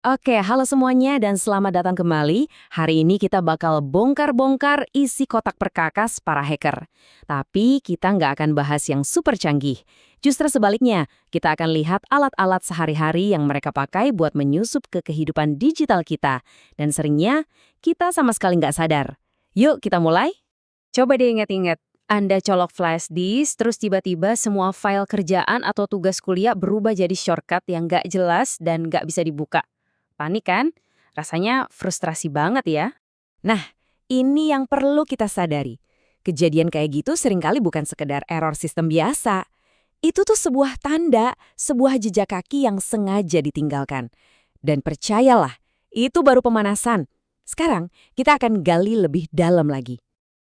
Oke, halo semuanya dan selamat datang kembali. Hari ini kita bakal bongkar-bongkar isi kotak perkakas para hacker. Tapi kita nggak akan bahas yang super canggih. Justru sebaliknya, kita akan lihat alat-alat sehari-hari yang mereka pakai buat menyusup ke kehidupan digital kita. Dan seringnya, kita sama sekali nggak sadar. Yuk kita mulai? Coba deh ingat-ingat. Anda colok flash disk, terus tiba-tiba semua file kerjaan atau tugas kuliah berubah jadi shortcut yang nggak jelas dan nggak bisa dibuka. Panik kan? Rasanya frustrasi banget ya. Nah, ini yang perlu kita sadari. Kejadian kayak gitu seringkali bukan sekedar error sistem biasa. Itu tuh sebuah tanda, sebuah jejak kaki yang sengaja ditinggalkan. Dan percayalah, itu baru pemanasan. Sekarang, kita akan gali lebih dalam lagi.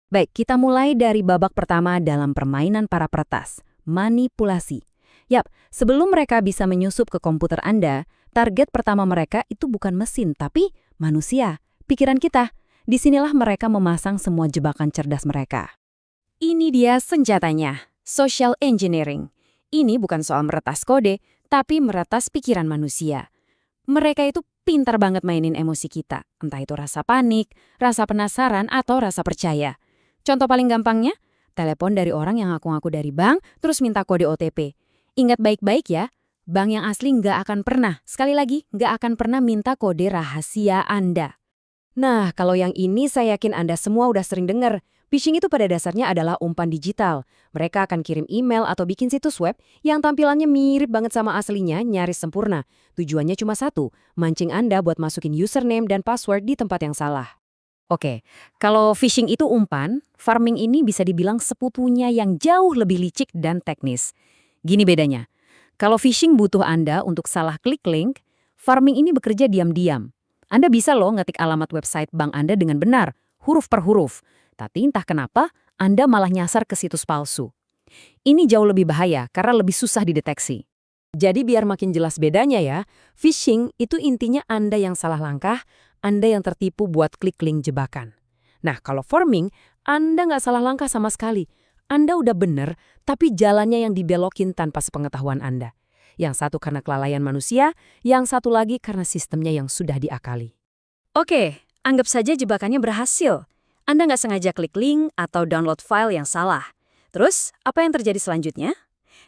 Baik, kita mulai dari babak pertama dalam permainan para peretas, manipulasi. Yap, sebelum mereka bisa menyusup ke komputer Anda, target pertama mereka itu bukan mesin, tapi manusia, pikiran kita. Disinilah mereka memasang semua jebakan cerdas mereka. Ini dia senjatanya, social engineering. Ini bukan soal meretas kode, tapi meretas pikiran manusia. Mereka itu pintar banget mainin emosi kita, entah itu rasa panik, rasa penasaran, atau rasa percaya. Contoh paling gampangnya, telepon dari orang yang ngaku-ngaku dari bank, terus minta kode OTP. Ingat baik-baik ya, bank yang asli nggak akan pernah, sekali lagi, nggak akan pernah minta kode rahasia Anda. Nah, kalau yang ini saya yakin Anda semua udah sering dengar. Phishing itu pada dasarnya adalah umpan digital. Mereka akan kirim email atau bikin situs web yang tampilannya mirip banget sama aslinya, nyaris sempurna. Tujuannya cuma satu, mancing Anda buat masukin username dan password di tempat yang salah. Oke, kalau phishing itu umpan, farming ini bisa dibilang sepupunya yang jauh lebih licik dan teknis. Gini bedanya, kalau phishing butuh Anda untuk salah klik link, farming ini bekerja diam-diam. Anda bisa loh ngetik alamat website bank Anda dengan benar, huruf per huruf. Tapi entah kenapa, Anda malah nyasar ke situs palsu. Ini jauh lebih bahaya karena lebih susah dideteksi. Jadi biar makin jelas bedanya ya, phishing itu intinya Anda yang salah langkah, Anda yang tertipu buat klik link jebakan. Nah, kalau farming, Anda nggak salah langkah sama sekali. Anda udah bener, tapi jalannya yang dibelokin tanpa sepengetahuan Anda. Yang satu karena kelalaian manusia, yang satu lagi karena sistemnya yang sudah diakali. Oke, anggap saja jebakannya berhasil. Anda nggak sengaja klik link atau download file yang salah. Terus, apa yang terjadi selanjutnya?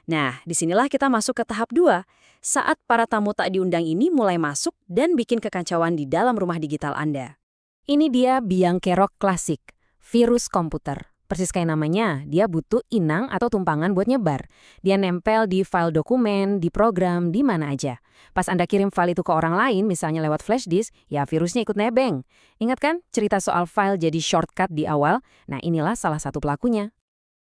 Nah, disinilah kita masuk ke tahap 2. Saat para tamu tak diundang ini mulai masuk dan bikin kekacauan di dalam rumah digital Anda. Ini dia biang kerok klasik, virus komputer. Persis kayak namanya, dia butuh inang atau tumpangan buat nyebar. Dia nempel di file dokumen, di program, di mana aja. Pas Anda kirim file itu ke orang lain, misalnya lewat flash disk, ya virusnya ikut nebeng. Ingat kan cerita soal file jadi shortcut di awal? Nah, inilah salah satu pelakunya.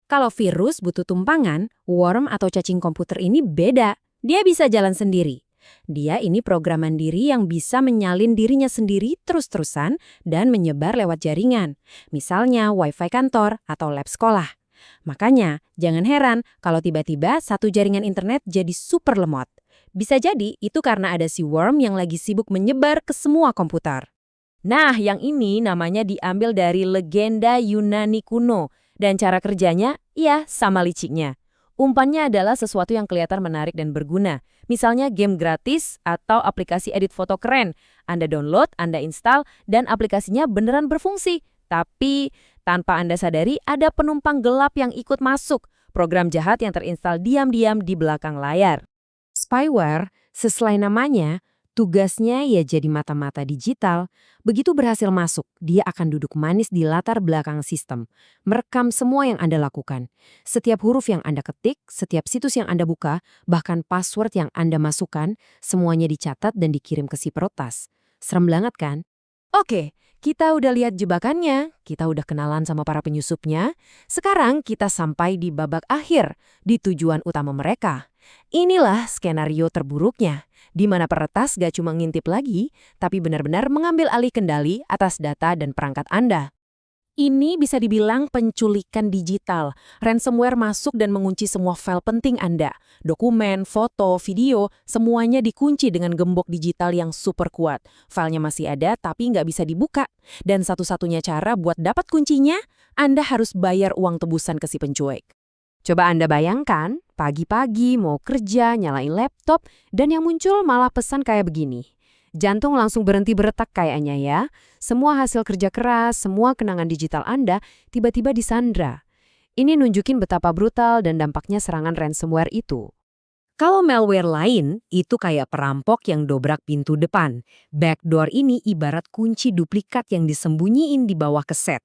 Kalau virus butuh tumpangan, worm atau cacing komputer ini beda. Dia bisa jalan sendiri. Dia ini program mandiri yang bisa menyalin dirinya sendiri terus-terusan dan menyebar lewat jaringan. Misalnya wifi kantor atau lab sekolah. Makanya, jangan heran kalau tiba-tiba satu jaringan internet jadi super lemot. Bisa jadi itu karena ada si worm yang lagi sibuk menyebar ke semua komputer. Nah, yang ini namanya diambil dari legenda Yunani kuno. Dan cara kerjanya, ya sama liciknya. Umpannya adalah sesuatu yang kelihatan menarik dan berguna. Misalnya game gratis atau aplikasi edit foto keren. Anda download, Anda install, dan aplikasinya beneran berfungsi. Tapi tanpa Anda sadari ada penumpang gelap yang ikut masuk. Program jahat yang terinstal diam-diam di belakang layar. Spyware, sesuai namanya, tugasnya ya jadi mata-mata digital. Begitu berhasil masuk, dia akan duduk manis di latar belakang sistem. Merekam semua yang Anda lakukan. Setiap huruf yang Anda ketik, setiap situs yang Anda buka, bahkan password yang Anda masukkan, semuanya dicatat dan dikirim ke si peretas. Serem banget kan? Oke, kita udah lihat jebakannya, kita udah kenalan sama para penyusupnya. Sekarang kita sampai di babak akhir, di tujuan utama mereka. Inilah skenario terburuknya, di mana peretas gak cuma ngintip lagi, tapi benar-benar mengambil alih kendali atas data dan perangkat Anda. Ini bisa dibilang penculikan digital. Ransomware masuk dan mengunci semua file penting Anda. Dokumen, foto, video, semuanya dikunci dengan gembok digital yang super kuat. Filenya masih ada tapi nggak bisa dibuka. Dan satu-satunya cara buat dapat kuncinya, Anda harus bayar uang tebusan ke si penculik. Coba Anda bayangkan, pagi-pagi mau kerja, nyalain laptop, dan yang muncul malah pesan kayak begini. Jantung langsung berhenti beretak kayaknya ya. Semua hasil kerja keras, semua kenangan digital Anda tiba-tiba disandra. Ini nunjukin betapa brutal dan dampaknya serangan ransomware itu. Kalau malware lain, itu kayak perampok yang dobrak pintu depan. Backdoor ini ibarat kunci duplikat yang disembunyiin di bawah keset.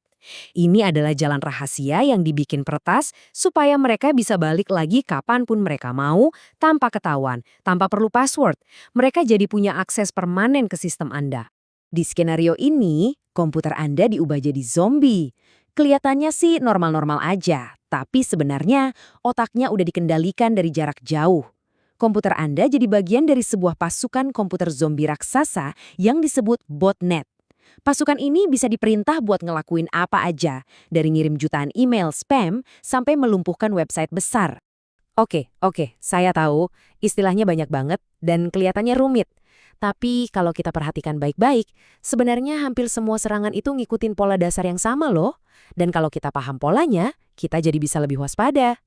Ini adalah jalan rahasia yang dibikin peretas supaya mereka bisa balik lagi kapanpun mereka mau, tanpa ketahuan, tanpa perlu password. Mereka jadi punya akses permanen ke sistem Anda. Di skenario ini, komputer Anda diubah jadi zombie. Kelihatannya sih normal-normal aja, tapi sebenarnya otaknya udah dikendalikan dari jarak jauh. Komputer Anda jadi bagian dari sebuah pasukan komputer zombie raksasa yang disebut botnet. Pasukan ini bisa diperintah buat ngelakuin apa aja, dari ngirim jutaan email spam sampai melumpuhkan website besar. Oke, saya tahu istilahnya banyak banget dan kelihatannya rumit. Tapi kalau kita perhatikan baik-baik, sebenarnya hampir semua serangan itu ngikutin pola dasar yang sama loh. Dan kalau kita paham polanya, kita jadi bisa lebih waspada.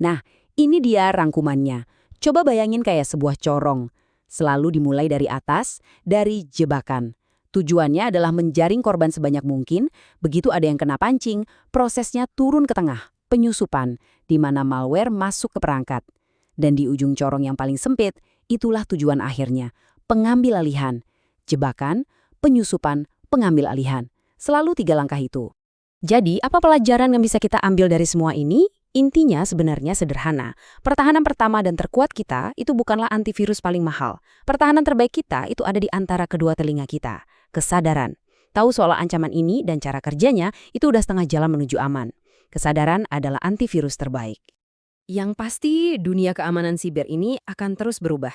Nah, ini dia rangkumannya. Coba bayangin kayak sebuah corong. Selalu dimulai dari atas, dari jebakan. Tujuannya adalah menjaring korban sebanyak mungkin, begitu ada yang kena pancing, prosesnya turun ke tengah, penyusupan, di mana malware masuk ke perangkat. Dan di ujung corong yang paling sempit, itulah tujuan akhirnya, pengambil alihan. Jebakan, penyusupan, pengambil alihan. Selalu 3 langkah itu. Jadi, apa pelajaran yang bisa kita ambil dari semua ini? Intinya sebenarnya sederhana. Pertahanan pertama dan terkuat kita itu bukanlah antivirus paling mahal. Pertahanan terbaik kita itu ada di antara kedua telinga kita. Kesadaran. Tahu soal ancaman ini dan cara kerjanya itu udah setengah jalan menuju aman. Kesadaran adalah antivirus terbaik. Yang pasti, dunia keamanan siber ini akan terus berubah.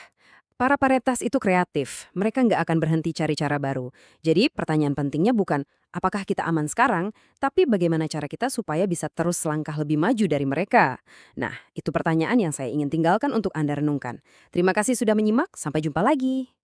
Para peretas itu kreatif, mereka nggak akan berhenti cari cara baru. Jadi pertanyaan pentingnya bukan apakah kita aman sekarang, tapi bagaimana cara kita supaya bisa terus selangkah lebih maju dari mereka. Nah, itu pertanyaan yang saya ingin tinggalkan untuk Anda renungkan. Terima kasih sudah menyimak, sampai jumpa lagi.